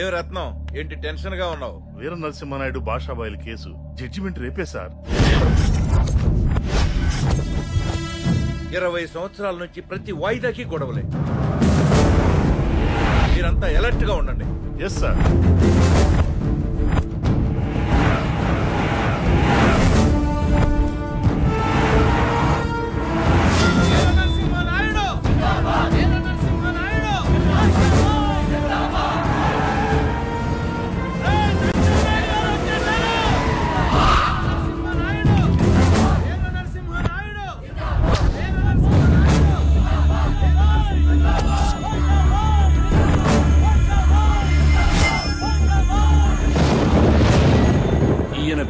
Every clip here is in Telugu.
ఏ రత్నం ఏంటి టెన్షన్ గా ఉన్నావు? వీర నరసింహనాయుడు భాషాబాయిల కేసు జడ్జిమెంట్ రేపే సార్. 20 సంవత్సరాల నుంచి ప్రతి వాయిదాకి గొడవలే. మీరంతా అలర్ట్ గా ఉండండి. Yes sir.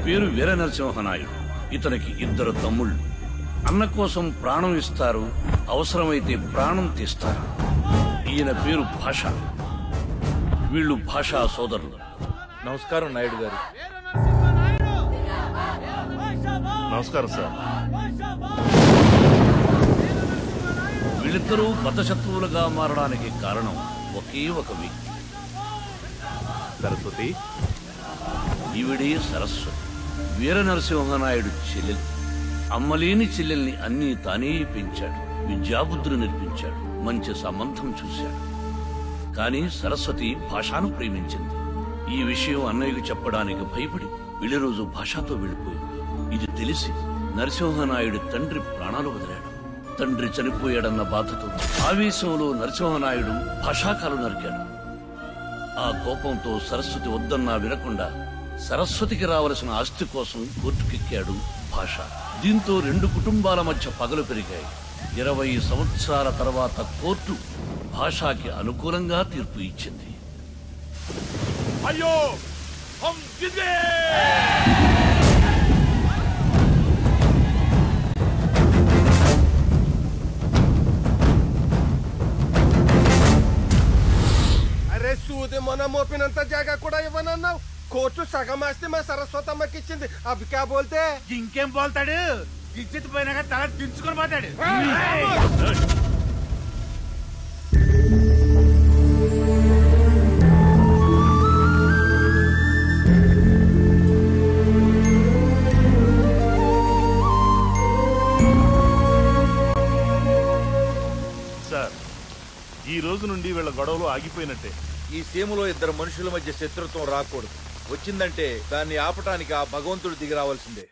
పేరు వీర నరసింహనాయుడు. ఇతనికి 2 తమ్ముళ్ళు. అన్న కోసం ప్రాణం ఇస్తారు, అవసరమైతే ప్రాణం తీస్తారు. ఈయన పేరు భాష. వీళ్ళు భాషా సోదరులు. నమస్కారం నాయుడు గారు. నమస్కారం సార్. వీళ్ళిద్దరూ బద్ధశత్రువులుగా మారడానికి కారణం ఒకే ఒక వ్యక్తి. సరస్వతి. ఈవిడే సరస్వతి, వీర నరసింహనాయుడు చెల్లెలు. అమ్మలేని చెల్లెల్ని అన్నీ తానే పెంచాడు, విద్యాబుద్ధులు నేర్పించాడు, మంచి సంబంధం చూశాడు. కాని సరస్వతి భాషను ప్రేమించింది. ఈ విషయం అన్నయ్యకు చెప్పడానికి భయపడి పెళ్లి రోజు భాషతో వెళ్లిపోయింది. ఇది తెలిసి నరసింహనాయుడు తండ్రి ప్రాణాలు వదిలాడు. తండ్రి చనిపోయాడన్న బాధతో ఆవేశంలో నరసింహనాయుడు భాషాకాలు నరికాడు. ఆ కోపంతో సరస్వతి వద్దన్నా వినకుండా సరస్వతికి రావలసిన ఆస్తి కోసం కోర్టుకెక్కాడు భాష. దీంతో 2 కుటుంబాల మధ్య పగలు పెరిగాయి. 20 సంవత్సరాల తర్వాత కోర్టు భాషకి అనుకూలంగా తీర్పు ఇచ్చింది. అయ్యో అరే సూది మొన్న మోపినంత జాగా కూడా ఇవ్వనన్నావు. కోర్టు సగం ఆస్తి మా సరస్వతమ్మకి ఇచ్చింది. అవి క్యా బోల్తే? ఇంకేం బోల్తాడు? ఇజ్జత్ పోయినాక తల దించుకొని పోతాడు. సార్, ఈ రోజు నుండి వీళ్ళ గొడవలు ఆగిపోయినట్టే. ఈ సీమలో 2 మనుషుల మధ్య శత్రుత్వం రాకూడదు. వచ్చిందంటే దాన్ని ఆపటానికి ఆ భగవంతుడు దిగి రావాల్సిందే.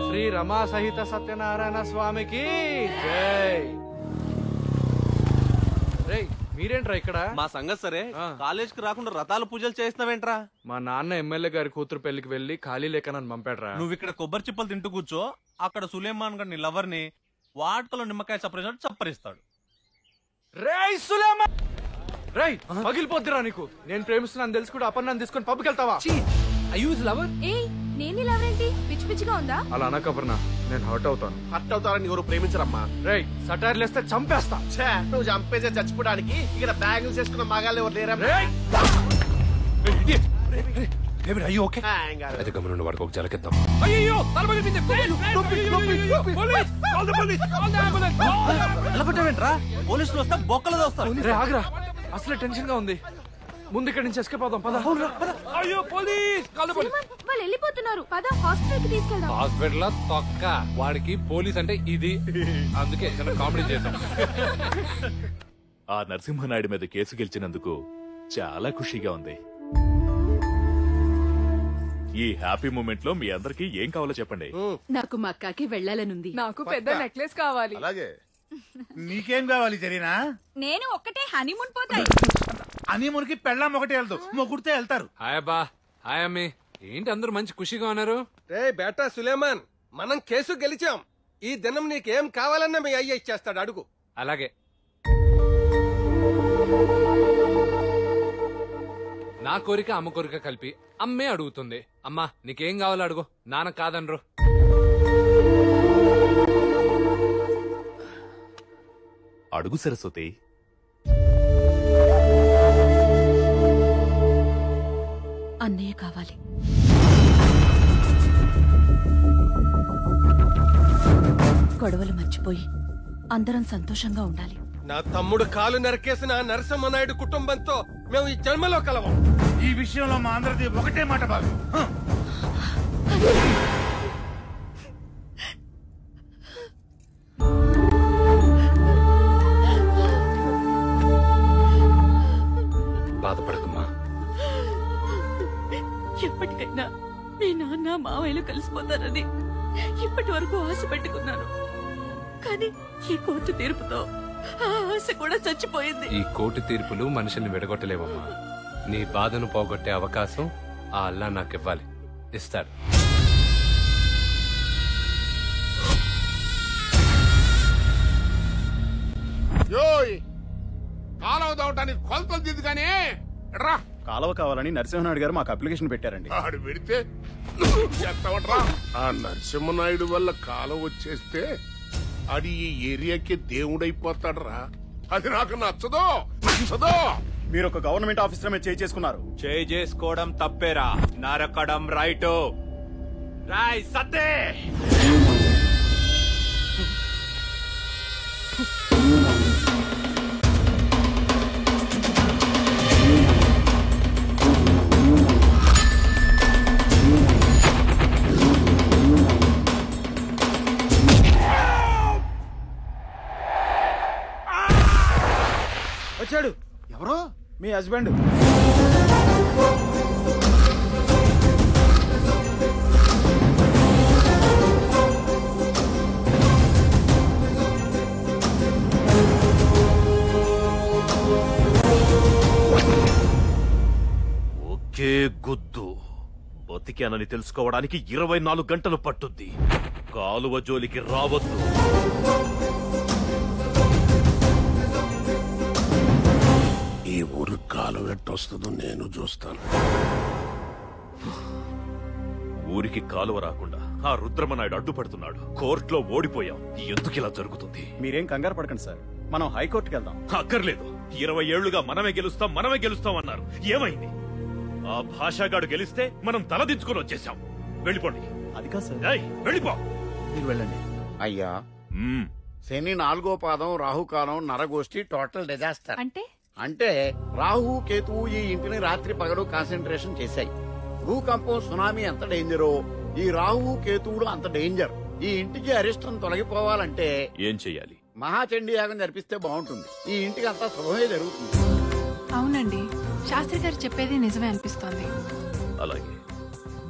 శ్రీ రమా సహిత సత్యనారాయణ స్వామికి జై. రేయ్, మీరేంట్రా ఇక్కడ? మా సంగతి సరే, కాలేజ్ కి రాకుండా రథాలు పూజలు చేస్తున్నావేంట్రా? మా నాన్న ఎమ్మెల్యే గారి కూతురు పెళ్లికి వెళ్లి ఖాళీ లేక నన్ను పంపాడ్రా. నువ్వు ఇక్కడ కొబ్బరి చిప్పలు తింటూ కూర్చో. అక్కడ సులేమాన్ గారి లవర్ ని వాటికలో నిమ్మకాయ చప్పరిస్తాడు, చప్పరిస్తాడు. రేయ్ సులేమాన్, రేయ్ పగిలిపోద్దిరా నీకు. నేను ప్రేమిస్తున్నాను తెలుసు కూడా అపర్ణాన్ని తీసుకొని పబ్కి వెళ్తావా? నేను లవరేంటి? పిచ్చి పిచ్చిగా ఉందా? అలా అనక అపర్ణ, నేను హర్ట్ అవుతాను. హర్ట్ అవుతారని ఎవరు ప్రేమించరమ్మా. రేయ్ సటైర్లు వేస్తే చంపేస్తా. నువ్వు చంపేసే చచ్చిపోవడానికి ఇక్కడ బ్యాగులు చేసుకున్న మగాళ్ళు ఎవరు లేరా? అయితే గమనండి, వాడికి ఒక జలకెత్తాం. నిలబెట్టవేంట్రా? పోలీసులు వస్తా బొక్కలు దోస్తారు. ఆగ్రా, అసలే టెన్షన్ గా ఉంది. ముందు ఇక్కడి నుంచి ఎస్కేప్ అవుదాం. పద. అయ్యో పోలీస్! వాళ్ళు వెళ్ళిపోతున్నారు. పద, హాస్పిటల్ కి తీసుకెళ్దాం. హాస్పిటల్ తొక్క. వాడికి పోలీస్ అంటే ఇది, అందుకే కామెడీ చేద్దాం. ఆ నరసింహనాయుడు మీద కేసు గెలిచినందుకు చాలా ఖుషిగా ఉంది. ఈ హ్యాపీ మూమెంట్ లో మీ అందరికి ఏం కావాలో చెప్పండి. నాకు మక్కాకి వెళ్ళాలనుంది. నాకు పెద్ద నెక్లెస్ కావాలి. అలాగే. నీకేం కావాలి జరీనా? నేను ఒక్కటే హనీమూన్ పోతాయి. హనీమూన్ కి పెళ్ళాం ఒకటి వెళ్తూ మొగుడితే వెళ్తారు. హాయ్ అబ్బా, హాయ్ అమ్మి. ఏంటి అందరూ మంచి ఖుషిగా ఉన్నారు? రే బేటా సులేమాన్, మనం కేసు గెలిచాం. ఈ దినం నీకేం కావాలన్నా మీ అయ్య ఇచ్చేస్తాడు, అడుగు. అలాగే. నా కోరిక అమ్మ కోరిక కలిపి అమ్మే అడుగుతుంది. అమ్మా నీకేం కావాలో అడుగు, నాన్న కాదనరు. అడుగు సరస్వతి. అన్నయ్య కావాలి. గొడవలు మర్చిపోయి అందరం సంతోషంగా ఉండాలి. నా తమ్ముడు కాలు నరికేసిన నరసింహనాయుడు కుటుంబంతో మేము ఈ జన్మలో కలవం. ఈ విషయంలో మా అందరిది ఒకటే మాట బాబు. బాధపడకమ్మా. ఎప్పటికైనా మీ నాన్న మావయ్యలు కలిసిపోతారని ఇప్పటి వరకు ఆశ పెట్టుకున్నాను. కానీ ఈ కోర్టు తీర్పుతో ఆ ఆశ కూడా చచ్చిపోయింది. ఈ కోర్టు తీర్పులు మనుషుల్ని విడగొట్టలేవమ్మా. నీ బాధను పోగొట్టే అవకాశం ఆ అల్లా నాకివ్వాలి. ఇస్తాడు. కాలువ దవటానికి కొలతలు దిద్దుగానే రా. కాలువ కావాలని నరసింహనాయుడు గారు మాకు అప్లికేషన్ పెట్టారండి. ఆడు పెడితే నువ్వు చేస్తావట్రా. ఆ నరసింహనాయుడు వల్ల కాలువ వచ్చేస్తే అది ఈ ఏరియాకి దేవుడైపోతాడరా. అది నాకు నచ్చదో. మీరు ఒక గవర్నమెంట్ ఆఫీసర్ మీద చేసుకున్నారు. చేసుకోవడం తప్పేరా, నరకడం రైటు. రాయ్ సత్తే. వచ్చాడు. ఎవరో మీ హస్బెండ్. ఒకే గుద్దు బతికానని తెలుసుకోవడానికి 24 గంటలు పట్టుద్ది. కాలువ జోలికి రావద్దు. ఈ ఊరు కాలువ ఎట్టొస్తుందో నేను చూస్తాను. ఊరికి కాలువ రాకుండా ఆ రుద్రమనాయుడు అడ్డుపడుతున్నాడు. కోర్టులో ఓడిపోయాం. ఎందుకు ఇలా జరుగుతుంది? మీరేం కంగారు పడకండి సార్, మనం హైకోర్టుకి వెళ్దాం. అక్కర్లేదు. 20 ఏళ్లుగా మనమే గెలుస్తాం అన్నారు. ఏమైంది? ఆ భాషాగాడు గెలిస్తే మనం తలదించుకుని వచ్చేసాం. వెళ్ళిపోండి. అది కాదు సార్. ఏయ్, వెళ్ళిపో. మీరు వెళ్ళండి. అయ్యా, శని 4వ పాదం, రాహుకాలం, నరగోష్ఠి, టోటల్ డిజాస్టర్. అంటే రాహు కేతువు ఈ ఇంటిని రాత్రి పగలు కాన్సన్ట్రేషన్ చేశాయి. భూకంపం, సునామీ ఎంత డేంజరో ఈ రాహు కేతువుడు అంత డేంజర్. ఈ ఇంటికి అరిష్టం తొలగిపోవాలంటే ఏం చెయ్యాలి? మహాచండీ యాగం జరిపిస్తే బాగుంటుంది. ఈ ఇంటికి అంతా శుభమే జరుగుతుంది. అవునండి, శాస్త్రి గారు చెప్పేది నిజమే అనిపిస్తోంది. అలాగే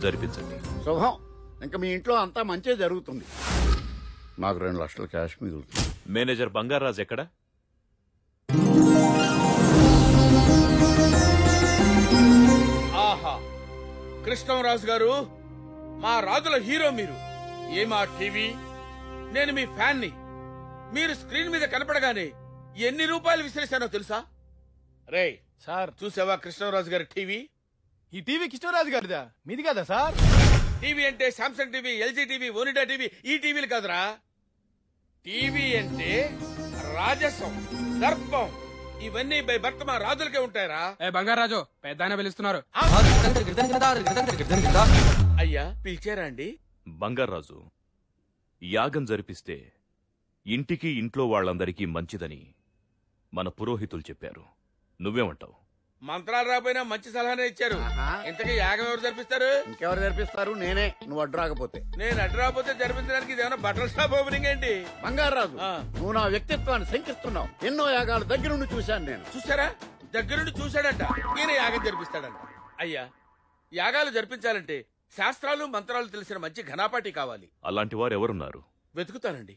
జరిపించండి. శుభం. ఇంకా మీ ఇంట్లో అంతా మంచి జరుగుతుంది. నాకు 2 లక్షల క్యాష్ మిగులుతుంది. మేనేజర్ బంగారాజ్ ఎక్కడ? ఆహా, కృష్ణరాజు గారు, మా రాజుల హీరో మీరు. ఏమా టీవీ, నేను మీ ఫ్యాన్ ని. మీరు స్క్రీన్ మీద కనపడగానే ఎన్ని రూపాయలు విసిరేశానో తెలుసా? రే సార్, చూసావా కృష్ణరాజు గారి టీవీ? ఈ టీవీ కృష్ణరాజు గారిదా, మీది కదా సార్? టీవీ అంటే Samsung TV, LG TV, Onida TV, ఈ టీవీలు కాదురా. టీవీ అంటే రాజసం, దర్పం, ఇవన్నీ బై భర్త మా రాజులకే ఉంటాయరా. బంగారాజు పెద్ద పిలుస్తున్నారు. అయ్యా, పిలిచారా అండి? బంగారాజు, యాగం జరిపిస్తే ఇంటికి ఇంట్లో వాళ్ళందరికీ మంచిదని మన పురోహితులు చెప్పారు. నువ్వేమంటావు? మంత్రాలు రాపోయినా మంచి సలహానే ఇచ్చారు. ఇంతకీ యాగం ఎవరు జరిపిస్తారు? ఇంకెవరు జరిపిస్తారు? నేనే, నువ్వు అడ్డు రాకపోతే. నేను అడ్డు రాకపోతే జరిపించడానికి ఇదేమన్నా బట్టల షాప్ ఓపెనింగ్ ఏంటి? బంగారాజు, నువ్వు నా వ్యక్తిత్వాన్ని శంకిస్తున్నావు. ఎన్నో యాగాలు దగ్గర నుండి చూశాను నేను. చూసారా? దగ్గరుండి చూశాడంట. ఈయన యాగం జరిపిస్తాడంట. అయ్యా, యాగాలు జరిపించాలంటే శాస్త్రాలు మంత్రాలు తెలిసిన మంచి ఘనాపాటి కావాలి. అలాంటి వారు ఎవరున్నారు? వెతుకుతానండి.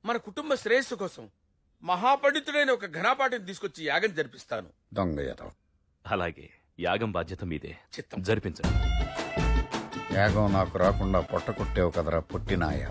మన కుటుంబ శ్రేయస్సు కోసం మహాపండితుడైన ఒక ఘనాపాటిని తీసుకొచ్చి యాగం జరిపిస్తాను. దొంగ. అలాగే, యాగం బాధ్యత మీదే. జరిపించండి. యాగం నాకు రాకుండా పొట్ట కొట్టేవు కదరా పుట్టినాయ.